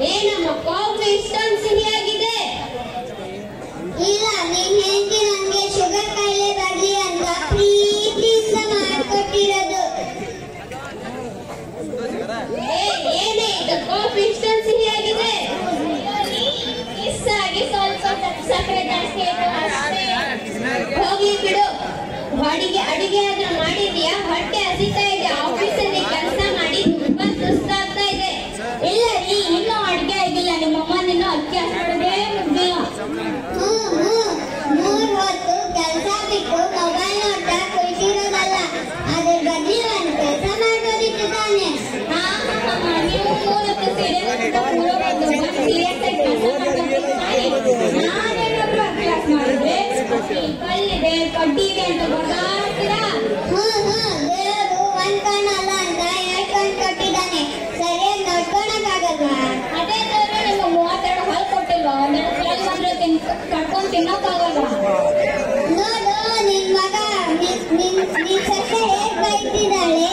ಏನಮ್ಮ ಕಾಫಿ ಇಷ್ಟೊಂದು ಸಿಹಿಯಾಗಿದೆ? ಇಲ್ಲ, ನೀನ್ ಹೆಂಡತಿ ನಂಗೆ ಶುಗರ್ ಕಾಯಿಲೆ ಬರ್ಲಿ ಅಂತ ಪ್ರೀತಿಯಿಂದ ಮಾಡ್ಕೊಟ್ಟಿರೋದು. ಏನೇ ಇದು ಕಾಫಿ ಇಷ್ಟೊಂದು ಸಿಹಿಯಾಗಿದೆ? ಮಿಸ್ ಆಗಿ ಸ್ವಲ್ಪ ಸಕ್ಕರೆ ಜಾಸ್ತಿ ಆಯ್ತು ಅಷ್ಟೇ. ಹೋಗ್ಲಿ ಬಿಡು. ಅಡಿಗೆ ಆದ್ರೂ ಮಾಡಿದ್ಯಾ? ಹೊಟ್ಟೆ ಹಸಿತಾ ಇದೆ. ಆಫೀಸಲ್ಲಿ ಕೆಲಸ ಮಾಡಿ ತುಂಬಾ ಸುಸ್ತಾಗ್ತಾ ಇದೆ. ಇಲ್ಲ ರೀ, ಇನ್ನೂ ಅಡ್ಗೆ ಆಗಿಲ್ಲ. ನಿಮ್ಮಮ್ಮ ನಿನ್ನ ಅಕ್ಕಿ ಹಾಸ್ಬಿಡೋದೇ ಮುಗ್ದಿಲ್ಲ. 3 ಹೊತ್ತು ಕೆಲಸ ಬಿಟ್ಟು ಮೊಬೈಲ್ ನೋಡ್ತಾ ಕುಳಿತಿರೋದಲ್ಲ, ಅದ್ರ ಬದಲು ಒಂದು ಕೆಲಸ ಮಾಡ್ಬೋದಿತ್ತು ತಾನೆ. ನೀವು 3 ಹೊತ್ತು ಸೀರಿಯಲ್ ಕೂರೋದು ಸೀರಿಯಸ್ ಆಗಿ ಕೆಲಸ ಮಾಡ್ಕೊಂಡು ನಾನೇನಾದ್ರೂ ಕ್ಲಾಸ್ ಮಾಡಿದ್ರೆ ಕಲ್ಲಿದೆ ಕಡ್ಡಿದೆ ಅಂತ ಗೊತ್ತಾಗ್ತೀರಾ? ದೇವರು ಒಂದ್ ಕಣ್ಣಲ್ಲ ಅಂತ 2 ಕಣ್ಣು ಕೊಟ್ಟಿದ್ದಾನೆ. ಸರಿಯಾಗಿ ನೋಡ್ಕೊಳಕ್ಕಾಗಲ್ವಾ? ಅದೇ ತರ ನಿಮ್ಮ 32 ಹಾಲು ಕೊಟ್ಟಿಲ್ವಾ? ಕಟ್ಕೊಂಡು ತಿನ್ನೋಕ್ಕಾಗಲ್ವಾ? ನೋಡು, ನಿನ್ ಮಗ ನಿನ್ ಸೊಸೆ ಹೇಗ್ ಬೈತಿದ್ದಾಳೆ.